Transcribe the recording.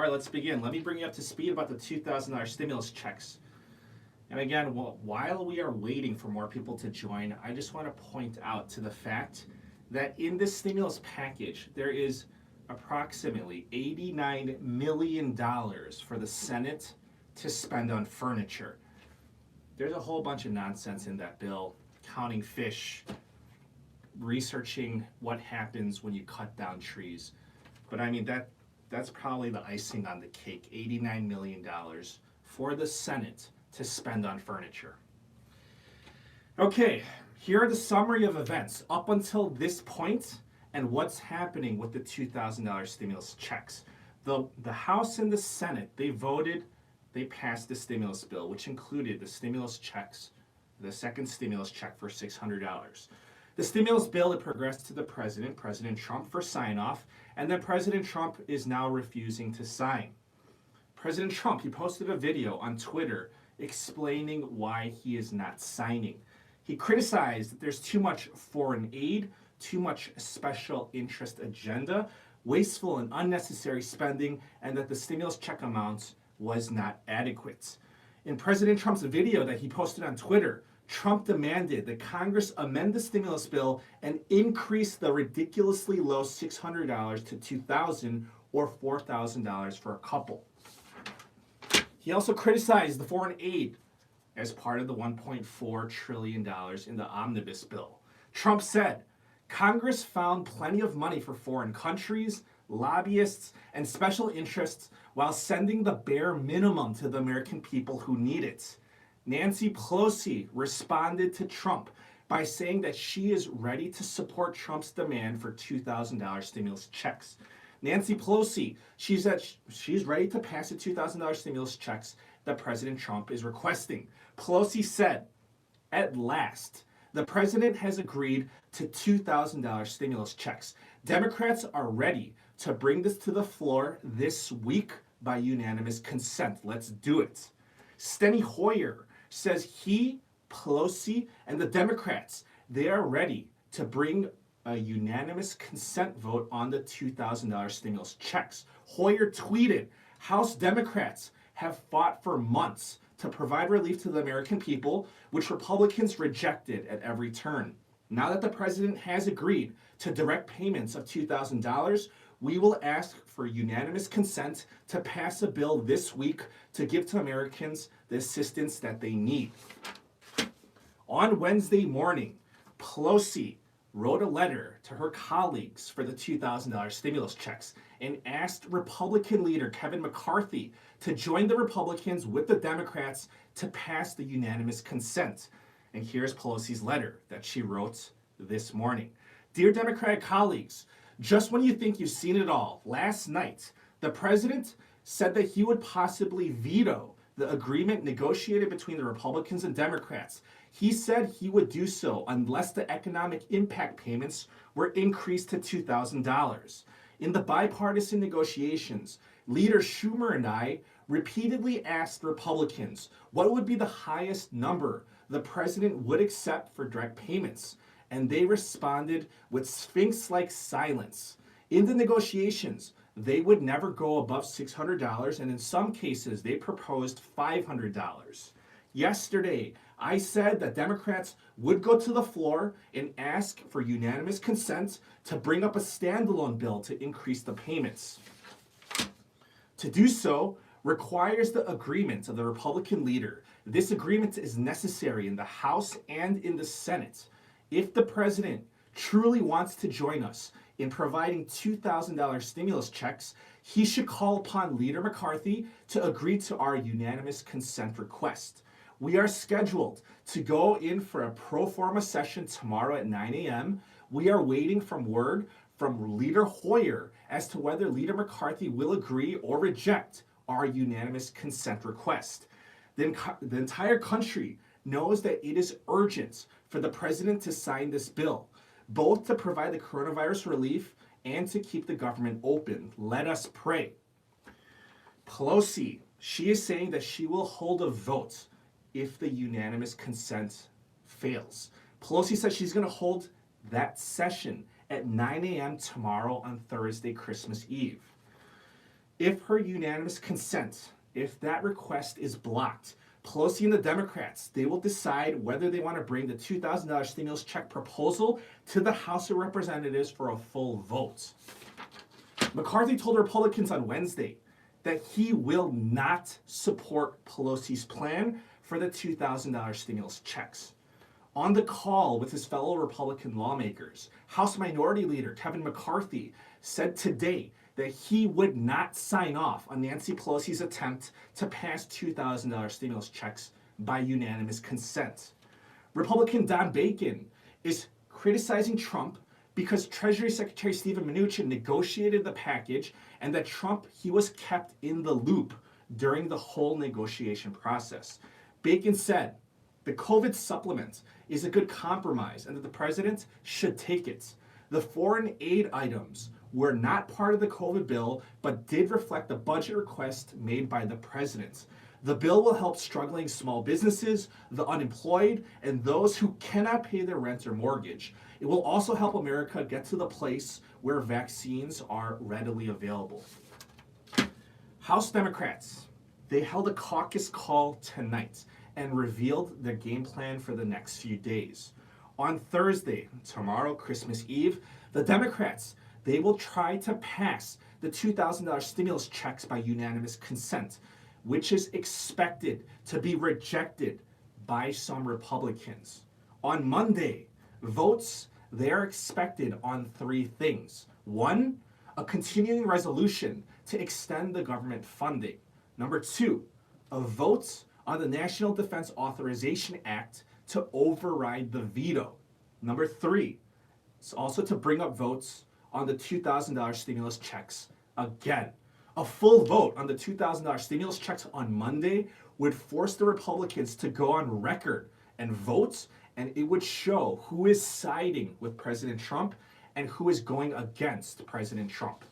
All right, let's begin. Let me bring you up to speed about the $2,000 stimulus checks. And again, while we are waiting for more people to join, I just want to point out to the fact that in this stimulus package, there is approximately $89 million for the Senate to spend on furniture. There's a whole bunch of nonsense in that bill, counting fish, researching what happens when you cut down trees. But I mean, that's probably the icing on the cake, $89 million for the Senate to spend on furniture. Okay, here are the summary of events up until this point and what's happening with the $2,000 stimulus checks. The House and the Senate, they passed the stimulus bill, which included the stimulus checks, the second stimulus check for $600. The stimulus bill, it progressed to the President Trump, for sign-off, and then President Trump is now refusing to sign. President Trump, he posted a video on Twitter explaining why he is not signing. He criticized that there's too much foreign aid, too much special interest agenda, wasteful and unnecessary spending, and that the stimulus check amount was not adequate. In President Trump's video that he posted on Twitter, Trump demanded that Congress amend the stimulus bill and increase the ridiculously low $600 to $2,000 or $4,000 for a couple. He also criticized the foreign aid as part of the $1.4 trillion in the omnibus bill. Trump said, Congress found plenty of money for foreign countries, lobbyists, and special interests while sending the bare minimum to the American people who need it. Nancy Pelosi responded to Trump by saying that she is ready to support Trump's demand for $2,000 stimulus checks. Nancy Pelosi, she's ready to pass the $2,000 stimulus checks that President Trump is requesting. Pelosi said, at last, the president has agreed to $2,000 stimulus checks. Democrats are ready to bring this to the floor this week by unanimous consent. Let's do it. Steny Hoyer says he, Pelosi, and the Democrats, they are ready to bring a unanimous consent vote on the $2,000 stimulus checks. Hoyer tweeted, House Democrats have fought for months to provide relief to the American people, which Republicans rejected at every turn. Now that the president has agreed to direct payments of $2,000, we will ask for unanimous consent to pass a bill this week to give to Americans the assistance that they need. On Wednesday morning, Pelosi wrote a letter to her colleagues for the $2,000 stimulus checks and asked Republican leader Kevin McCarthy to join the Republicans with the Democrats to pass the unanimous consent. And here's Pelosi's letter that she wrote this morning. Dear Democratic colleagues, just when you think you've seen it all, last night, the president said that he would possibly veto the agreement negotiated between the Republicans and Democrats. He said he would do so unless the economic impact payments were increased to $2,000. In the bipartisan negotiations, Leader Schumer and I repeatedly asked Republicans what would be the highest number the president would accept for direct payments, and they responded with sphinx-like silence. In the negotiations, they would never go above $600, and in some cases, they proposed $500. Yesterday, I said that Democrats would go to the floor and ask for unanimous consent to bring up a standalone bill to increase the payments. To do so requires the agreement of the Republican leader. This agreement is necessary in the House and in the Senate. If the president truly wants to join us in providing $2,000 stimulus checks, he should call upon Leader McCarthy to agree to our unanimous consent request. We are scheduled to go in for a pro forma session tomorrow at 9 a.m. We are waiting for word from Leader Hoyer as to whether Leader McCarthy will agree or reject our unanimous consent request. The entire country knows that it is urgent for the president to sign this bill, both to provide the coronavirus relief and to keep the government open. Let us pray. Pelosi, she is saying that she will hold a vote if the unanimous consent fails. Pelosi says she's going to hold that session at 9 a.m. tomorrow on Thursday, Christmas Eve. If her unanimous consent, if that request is blocked, Pelosi and the Democrats, they will decide whether they want to bring the $2,000 stimulus check proposal to the House of Representatives for a full vote. McCarthy told Republicans on Wednesday that he will not support Pelosi's plan for the $2,000 stimulus checks. On the call with his fellow Republican lawmakers, House Minority Leader Kevin McCarthy said today that he would not sign off on Nancy Pelosi's attempt to pass $2,000 stimulus checks by unanimous consent. Republican Don Bacon is criticizing Trump because Treasury Secretary Steven Mnuchin negotiated the package and that Trump, he was kept in the loop during the whole negotiation process. Bacon said, the COVID supplement is a good compromise and that the president should take it. The foreign aid items were not part of the COVID bill, but did reflect the budget request made by the president. The bill will help struggling small businesses, the unemployed, and those who cannot pay their rent or mortgage. It will also help America get to the place where vaccines are readily available. House Democrats, they held a caucus call tonight and revealed their game plan for the next few days. On Thursday, tomorrow, Christmas Eve, the Democrats, they will try to pass the $2,000 stimulus checks by unanimous consent, which is expected to be rejected by some Republicans. On Monday, votes, they are expected on three things. One, a continuing resolution to extend the government funding. Number two, a vote on the National Defense Authorization Act to override the veto. Number three, it's also to bring up votes on the $2,000 stimulus checks again. A full vote on the $2,000 stimulus checks on Monday would force the Republicans to go on record and vote, and it would show who is siding with President Trump and who is going against President Trump.